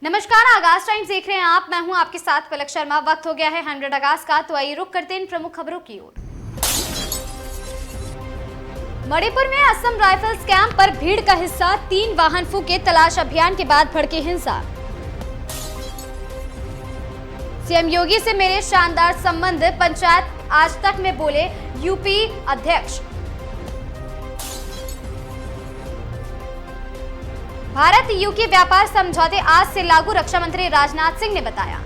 नमस्कार, आगाज टाइम्स देख रहे हैं आप। मैं हूं आपके साथ पलक शर्मा। वक्त हो गया है 100 अगस्त का, तो आइए रुक करते हैं इन प्रमुख खबरों की ओर। मणिपुर में असम राइफल्स कैंप पर भीड़ का हिस्सा 3 वाहन फूके, तलाश अभियान के बाद भड़की हिंसा। सीएम योगी से मेरे शानदार संबंध, पंचायत आज तक में बोले यूपी अध्यक्ष। भारत यूके व्यापार समझौते आज से लागू, रक्षा मंत्री राजनाथ सिंह ने बताया।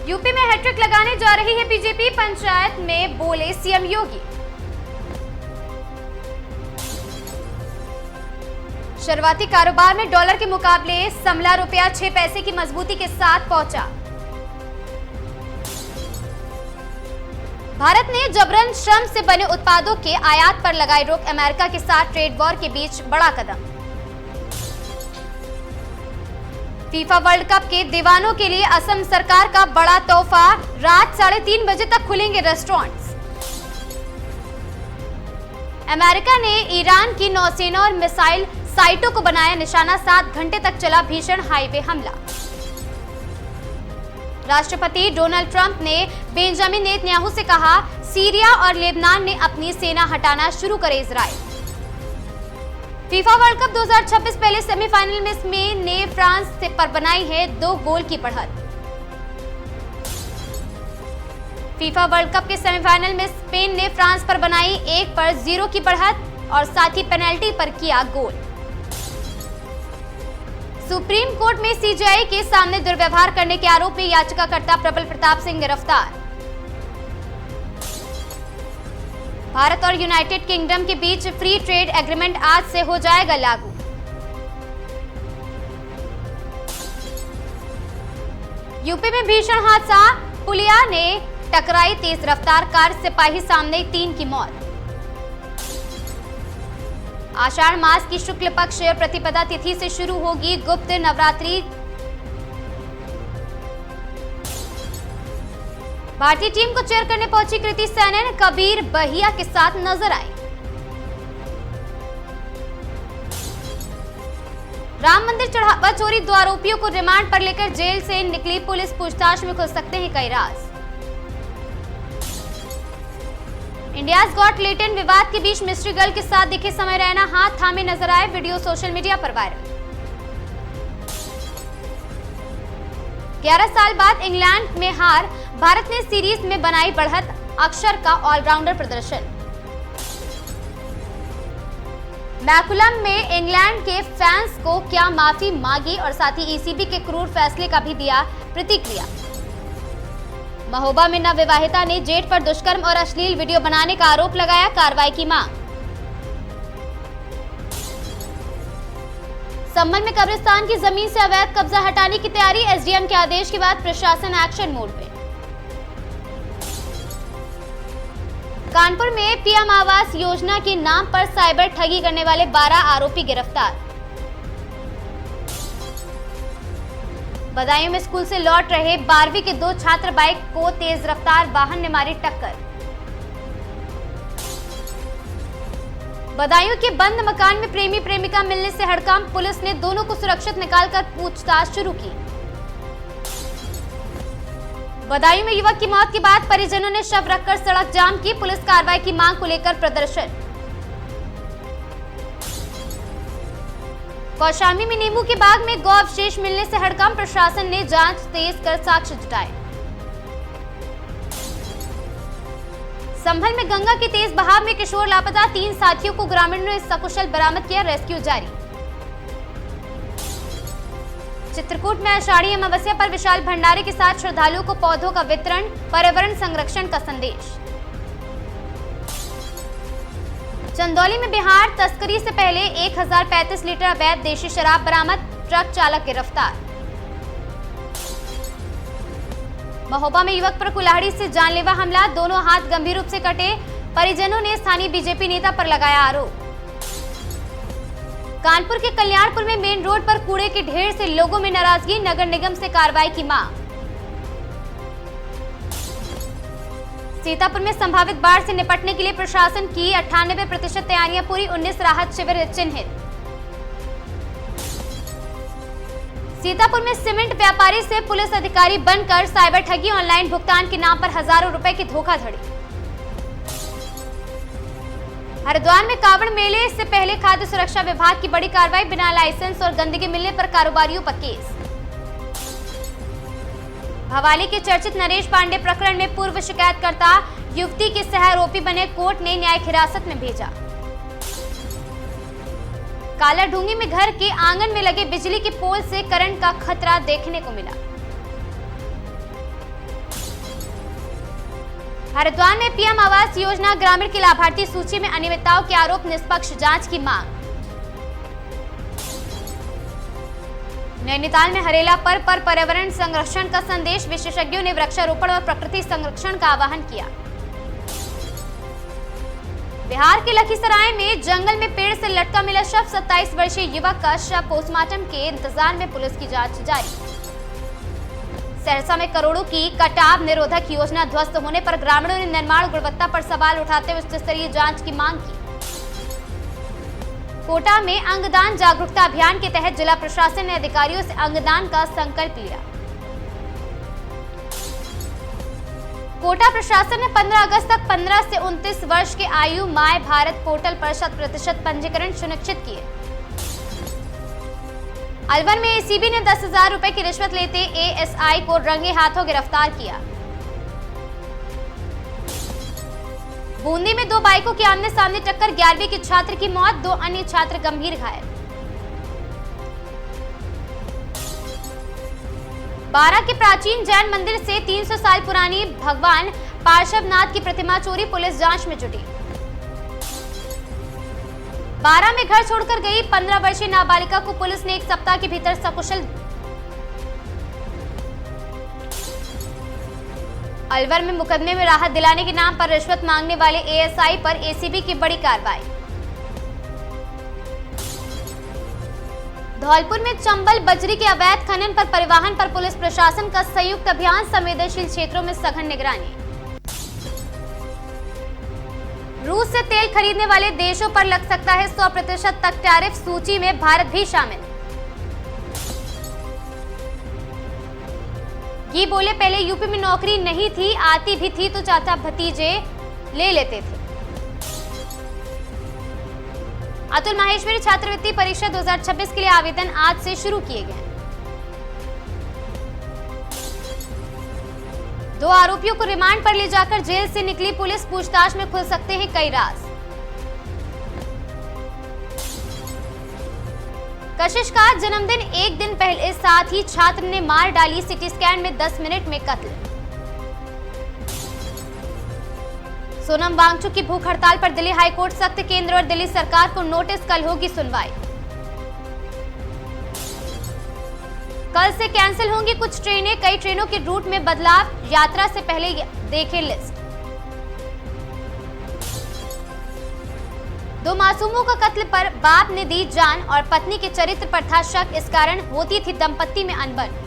यूपी में हैट्रिक लगाने जा रही है बीजेपी, पंचायत में बोले सीएम योगी। शुरुआती कारोबार में डॉलर के मुकाबले समला रुपया 6 पैसे की मजबूती के साथ पहुंचा। भारत ने जबरन श्रम से बने उत्पादों के आयात पर लगाई रोक, अमेरिका के साथ ट्रेड वॉर के बीच बड़ा कदम। फीफा वर्ल्ड कप के दीवानों के लिए असम सरकार का बड़ा तोहफा, रात 3:30 बजे तक खुलेंगे रेस्टोरेंट्स। अमेरिका ने ईरान की नौसेना और मिसाइल साइटों को बनाया निशाना, 7 घंटे तक चला भीषण हाईवे हमला। राष्ट्रपति डोनाल्ड ट्रंप ने बेंजामिन नेतन्याहू से कहा, सीरिया और लेबनान ने अपनी सेना हटाना शुरू करे इजराइल। फीफा वर्ल्ड कप 2026 पहले सेमीफाइनल में स्पेन ने फ्रांस से पर बनाई है 2 गोल की बढ़त। फीफा वर्ल्ड कप के सेमीफाइनल में स्पेन ने फ्रांस पर बनाई 1-0 की बढ़त और साथ ही पेनल्टी पर किया गोल। सुप्रीम कोर्ट में सीजेआई के सामने दुर्व्यवहार करने के आरोप में याचिकाकर्ता प्रबल प्रताप सिंह गिरफ्तार। भारत और यूनाइटेड किंगडम के बीच फ्री ट्रेड एग्रीमेंट आज से हो जाएगा लागू। यूपी में भीषण हादसा, पुलिया ने टकराई तेज रफ्तार कार, सिपाही सामने 3 की मौत। आषाढ़ मास की शुक्ल पक्ष प्रतिपदा तिथि से शुरू होगी गुप्त नवरात्रि। भारतीय टीम को चेयर करने पहुंची कृति सैनन, कबीर बहिया के साथ नजर आई। राम मंदिर चढ़ावा चोरी 2 आरोपियों को रिमांड पर लेकर जेल से निकली पुलिस, पूछताछ में खुल सकते हैं कई राज। इंडियाज गॉट लेटेंट विवाद के बीच मिस्ट्री गर्ल के साथ दिखे समय रैना हाथ थामे नजर आए, वीडियो सोशल मीडिया पर वायरल। 11 साल बाद इंग्लैंड में हार, भारत ने सीरीज में बनाई बढ़त, अक्षर का ऑलराउंडर प्रदर्शन। मैकुलम में इंग्लैंड के फैंस को क्या माफी मांगी और साथ ही ईसीबी के क्रूर फैसले का भी दिया प्रतिक्रिया। महोबा में नवविवाहिता ने जेठ पर दुष्कर्म और अश्लील वीडियो बनाने का आरोप लगाया, कार्रवाई की मांग। संभल में कब्रिस्तान की जमीन से अवैध कब्जा हटाने की तैयारी, एसडीएम के आदेश के बाद प्रशासन एक्शन मोड में। कानपुर में पीएम आवास योजना के नाम पर साइबर ठगी करने वाले 12 आरोपी गिरफ्तार। बदायूं में स्कूल से लौट रहे 12वीं के 2 छात्र बाइक को तेज रफ्तार वाहन ने मारी टक्कर। बदायूं के बंद मकान में प्रेमी प्रेमिका मिलने से हड़कंप, पुलिस ने दोनों को सुरक्षित निकालकर पूछताछ शुरू की। बदायूं में युवक की मौत के बाद परिजनों ने शव रखकर सड़क जाम की, पुलिस कार्रवाई की मांग को लेकर प्रदर्शन। कौशाम्बी में नींबू के बाग में गौ अवशेष मिलने से हड़कंप, प्रशासन ने जांच तेज कर साक्ष्य जुटाए। संभल में गंगा के तेज बहाव में किशोर लापता, 3 साथियों को ग्रामीणों ने सकुशल बरामद किया, रेस्क्यू जारी। चित्रकूट में आषाढ़ी अमावस्या पर विशाल भंडारे के साथ श्रद्धालुओं को पौधों का वितरण, पर्यावरण संरक्षण का संदेश। चंदौली में बिहार तस्करी से पहले 1035 लीटर अवैध देशी शराब बरामद, ट्रक चालक गिरफ्तार। महोबा में युवक पर कुल्हाड़ी से जानलेवा हमला, दोनों हाथ गंभीर रूप से कटे, परिजनों ने स्थानीय बीजेपी नेता पर लगाया आरोप। कानपुर के कल्याणपुर में मेन रोड पर कूड़े के ढेर से लोगों में नाराजगी, नगर निगम से कार्रवाई की मांग। सीतापुर में संभावित बाढ़ से निपटने के लिए प्रशासन की 98% तैयारियां पूरी, 19 राहत शिविर चिन्हित। सीतापुर में सीमेंट व्यापारी से पुलिस अधिकारी बनकर साइबर ठगी, ऑनलाइन भुगतान के नाम पर हजारों रुपए की धोखाधड़ी। हरिद्वार में कावड़ मेले से पहले खाद्य सुरक्षा विभाग की बड़ी कार्रवाई, बिना लाइसेंस और गंदगी मिलने पर कारोबारियों पर केस। भवाली के चर्चित नरेश पांडे प्रकरण में पूर्व शिकायतकर्ता युवती के सह आरोपी बने, कोर्ट ने न्यायिक हिरासत में भेजा। कालाढूंगी में घर के आंगन में लगे बिजली के पोल से करंट का खतरा देखने को मिला। हरिद्वार में पीएम आवास योजना ग्रामीण की लाभार्थी सूची में अनियमितताओं के आरोप, निष्पक्ष जांच की मांग। नैनीताल में हरेला पर्व पर पर्यावरण संरक्षण का संदेश, विशेषज्ञों ने वृक्षारोपण और प्रकृति संरक्षण का आह्वान किया। बिहार के लखीसराय में जंगल में पेड़ से लटका मिला शव, 27 वर्षीय युवक का शव पोस्टमार्टम के इंतजार में, पुलिस की जांच जारी। सहरसा में करोड़ों की कटाव निरोधक योजना ध्वस्त होने पर ग्रामीणों ने निर्माण गुणवत्ता पर सवाल उठाते हुए उच्च स्तरीय जांच की मांग की। कोटा में अंगदान जागरूकता अभियान के तहत जिला प्रशासन ने अधिकारियों से अंगदान का संकल्प लिया। कोटा प्रशासन ने 15 अगस्त तक 15 से 29 वर्ष के आयु माय भारत पोर्टल पर 100% पंजीकरण सुनिश्चित किए। अलवर में एसीबी ने 10,000 रुपए की रिश्वत लेते एएसआई को रंगे हाथों गिरफ्तार किया। बूंदी में 2 बाइकों की आमने सामने टक्कर, 11वीं के छात्र की मौत, 2 अन्य छात्र गंभीर घायल। 12 के प्राचीन जैन मंदिर से 300 साल पुरानी भगवान पार्श्वनाथ की प्रतिमा चोरी, पुलिस जांच में जुटी। 12 में घर छोड़कर गई 15 वर्षीय नाबालिका को पुलिस ने 1 सप्ताह के भीतर सकुशल। अलवर में मुकदमे में राहत दिलाने के नाम पर रिश्वत मांगने वाले एएसआई पर एसीबी की बड़ी कार्रवाई। धौलपुर में चंबल बजरी के अवैध खनन पर परिवहन पर पुलिस प्रशासन का संयुक्त अभियान, संवेदनशील क्षेत्रों में सघन निगरानी। रूस से तेल खरीदने वाले देशों पर लग सकता है 100% तक टैरिफ, सूची में भारत भी शामिल। ये बोले, पहले यूपी में नौकरी नहीं थी, आती भी थी तो चाचा भतीजे ले लेते थे। अतुल माहेश्वरी छात्रवृत्ति परीक्षा 2026 के लिए आवेदन आज से शुरू किए गए। 2 आरोपियों को रिमांड पर ले जाकर जेल से निकली पुलिस, पूछताछ में खुल सकते हैं कई राज। कशिश का जन्मदिन एक दिन पहले साथ ही छात्र ने मार डाली, सिटी स्कैन में 10 मिनट में कत्ल। सोनम वांगचुक की भूख हड़ताल पर दिल्ली हाईकोर्ट सख्त, केंद्र और दिल्ली सरकार को नोटिस, कल होगी सुनवाई। कल से कैंसिल होंगी कुछ ट्रेनें, कई ट्रेनों के रूट में बदलाव, यात्रा से पहले देखें लिस्ट। 2 मासूमों का कत्ल पर बाप ने दी जान और पत्नी के चरित्र पर था शक, इस कारण होती थी दंपत्ति में अनबन।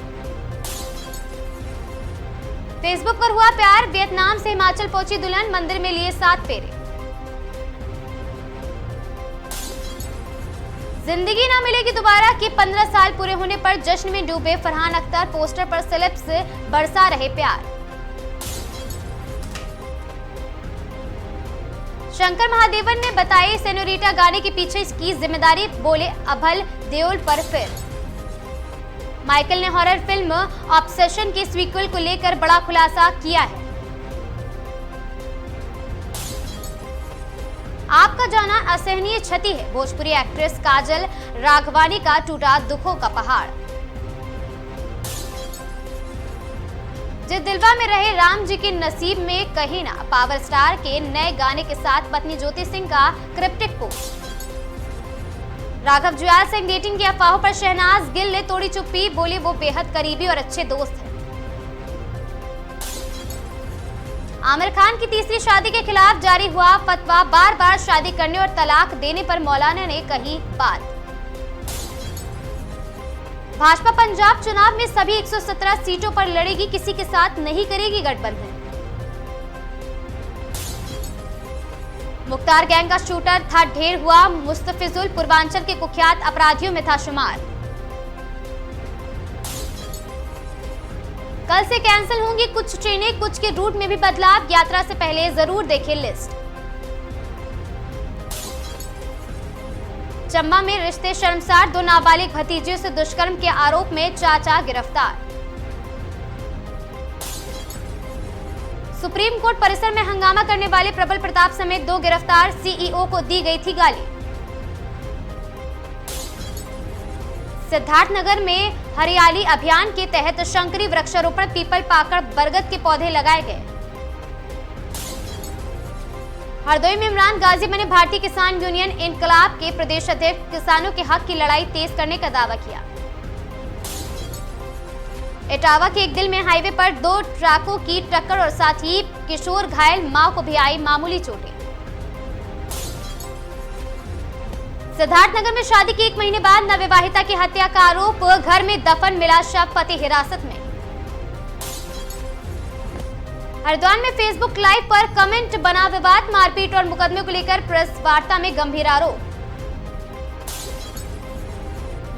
फेसबुक पर हुआ प्यार, वियतनाम से हिमाचल पहुंची दुल्हन, मंदिर में लिए 7 फेरे। जिंदगी ना मिलेगी दोबारा के 15 साल पूरे होने पर जश्न में डूबे फरहान अख्तर, पोस्टर पर सेलेब्स बरसा रहे प्यार। शंकर महादेवन ने बताई सेनोरिटा गाने के पीछे इसकी जिम्मेदारी, बोले अभल देओल पर फिर। माइकल ने हॉरर फिल्म ऑब्सेशन के सीक्वल को लेकर बड़ा खुलासा किया है। आपका जाना असहनीय क्षति है, भोजपुरी एक्ट्रेस काजल राघवानी का टूटा दुखों का पहाड़। जिस दिलवा में रहे राम जी के नसीब में कहीं ना, पावर स्टार के नए गाने के साथ पत्नी ज्योति सिंह का क्रिप्टिक पोस्ट। राघव जुयाल से डेटिंग की अफवाहों पर शहनाज गिल ने तोड़ी चुप्पी, बोली वो बेहद करीबी और अच्छे दोस्त हैं। आमिर खान की तीसरी शादी के खिलाफ जारी हुआ फतवा, बार बार शादी करने और तलाक देने पर मौलाना ने कही बात। भाजपा पंजाब चुनाव में सभी 117 सीटों पर लड़ेगी, किसी के साथ नहीं करेगी गठबंधन। मुख्तार गैंग का शूटर था ढेर हुआ मुस्तफिजुल, पूर्वांचल के कुख्यात अपराधियों में था शुमार। कल से कैंसिल होंगी कुछ ट्रेनें, कुछ के रूट में भी बदलाव, यात्रा से पहले जरूर देखें लिस्ट। चंबा में रिश्ते शर्मसार, 2 नाबालिग भतीजे से दुष्कर्म के आरोप में चाचा गिरफ्तार। सुप्रीम कोर्ट परिसर में हंगामा करने वाले प्रबल प्रताप समेत 2 गिरफ्तार, सीईओ को दी गई थी गाली। सिद्धार्थनगर में हरियाली अभियान के तहत शंकरी वृक्षारोपण, पीपल, पाकड़, बरगद के पौधे लगाए गए। हरदोई में इमरान गाजी बने भारतीय किसान यूनियन इनकलाब के प्रदेश अध्यक्ष, किसानों के हक की लड़ाई तेज करने का दावा किया। इटावा के एक दिल में हाईवे पर 2 ट्रकों की टक्कर और साथ ही किशोर घायल, मां को भी आई मामूली चोटें। सिद्धार्थनगर में शादी के 1 महीने बाद नवविवाहिता की हत्या का आरोप, घर में दफन मिला शव, पति हिरासत में। हरिद्वार में फेसबुक लाइव पर कमेंट बना विवाद, मारपीट और मुकदमे को लेकर प्रेस वार्ता में गंभीर आरोप।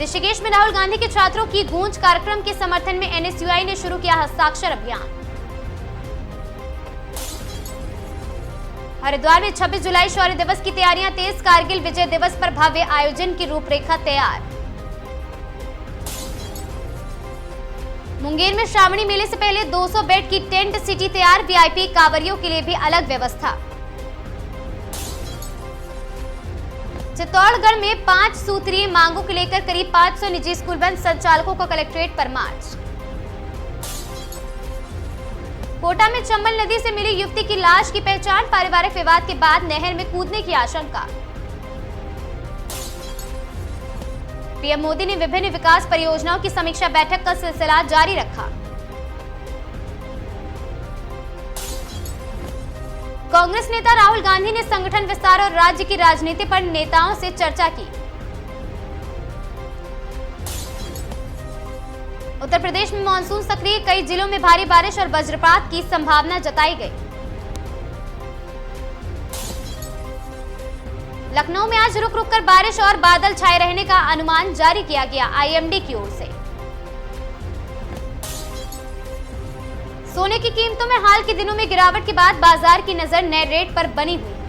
ऋषिकेश में राहुल गांधी के छात्रों की गूंज, कार्यक्रम के समर्थन में एनएसयूआई ने शुरू किया हस्ताक्षर अभियान। हरिद्वार में 26 जुलाई शौर्य दिवस की तैयारियां तेज, कारगिल विजय दिवस पर भव्य आयोजन की रूपरेखा तैयार। मुंगेर में श्रावणी मेले से पहले 200 बेड की टेंट सिटी तैयार, वीआईपी कांवरियों के लिए भी अलग व्यवस्था। चित्तौड़गढ़ में 5 सूत्रीय मांगों को लेकर करीब 500 निजी स्कूल बंद, संचालकों का कलेक्ट्रेट पर मार्च। कोटा में चंबल नदी से मिली युवती की लाश की पहचान, पारिवारिक विवाद के बाद नहर में कूदने की आशंका। पीएम मोदी ने विभिन्न विकास परियोजनाओं की समीक्षा बैठक का सिलसिला जारी रखा। कांग्रेस नेता राहुल गांधी ने संगठन विस्तार और राज्य की राजनीति पर नेताओं से चर्चा की। उत्तर प्रदेश में मानसून सक्रिय, कई जिलों में भारी बारिश और वज्रपात की संभावना जताई गई। लखनऊ में आज रुक रुक कर बारिश और बादल छाए रहने का अनुमान जारी किया गया आईएमडी की ओर से। सोने की कीमतों में हाल के दिनों में गिरावट के बाद बाजार की नजर नए रेट पर बनी हुई है।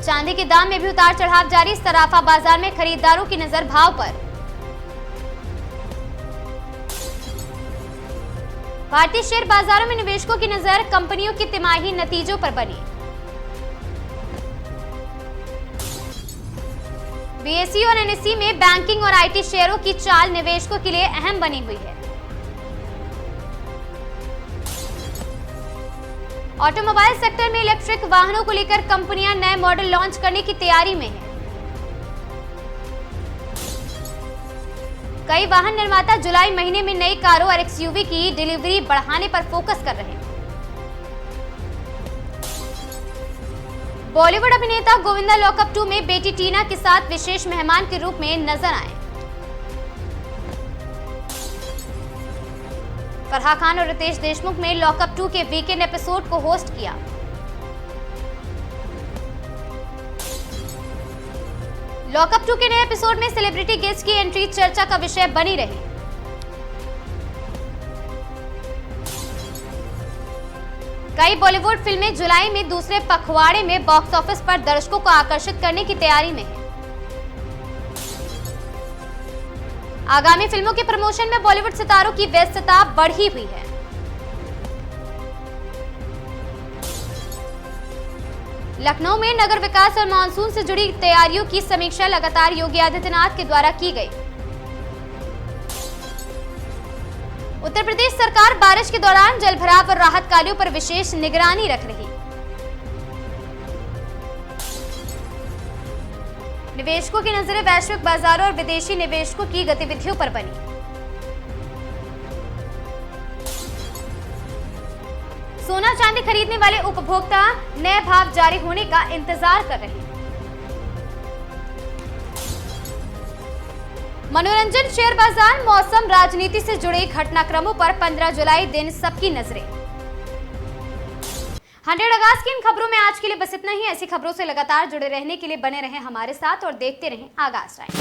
चांदी के दाम में भी उतार चढ़ाव जारी, सराफा बाजार में खरीदारों की नजर भाव पर। भारतीय शेयर बाजारों में निवेशकों की नजर कंपनियों के तिमाही नतीजों पर बनी। बीएसई और एनएसई में बैंकिंग और आईटी शेयरों की चाल निवेशकों के लिए अहम बनी हुई है। ऑटोमोबाइल सेक्टर में इलेक्ट्रिक वाहनों को लेकर कंपनियां नए मॉडल लॉन्च करने की तैयारी में हैं। कई वाहन निर्माता जुलाई महीने में नई कारों और एक्सयूवी की डिलीवरी बढ़ाने पर फोकस कर रहे हैं। बॉलीवुड अभिनेता गोविंदा लॉकअप 2 में बेटी टीना के साथ विशेष मेहमान के रूप में नजर आए। फराह खान और रितेश देशमुख में लॉकअप 2 के वीकेंड एपिसोड को होस्ट किया। लॉकअप 2 के नए एपिसोड में सेलिब्रिटी गेस्ट की एंट्री चर्चा का विषय बनी रही। कई बॉलीवुड फिल्में जुलाई में दूसरे पखवाड़े में बॉक्स ऑफिस पर दर्शकों को आकर्षित करने की तैयारी में हैं। आगामी फिल्मों के प्रमोशन में बॉलीवुड सितारों की व्यस्तता बढ़ी हुई है। लखनऊ में नगर विकास और मानसून से जुड़ी तैयारियों की समीक्षा लगातार योगी आदित्यनाथ के द्वारा की गई। उत्तर प्रदेश सरकार बारिश के दौरान जलभराव और राहत कार्यों पर विशेष निगरानी रख रही। निवेशकों की नजरें वैश्विक बाजारों और विदेशी निवेशकों की गतिविधियों पर बनी। सोना चांदी खरीदने वाले उपभोक्ता नए भाव जारी होने का इंतजार कर रहे हैं। मनोरंजन, शेयर बाजार, मौसम, राजनीति से जुड़े घटनाक्रमों पर 15 जुलाई दिन सबकी नजरें। 100 अगस्त की इन खबरों में आज के लिए बस इतना ही। ऐसी खबरों से लगातार जुड़े रहने के लिए बने रहें हमारे साथ और देखते रहें आगाज टाइम।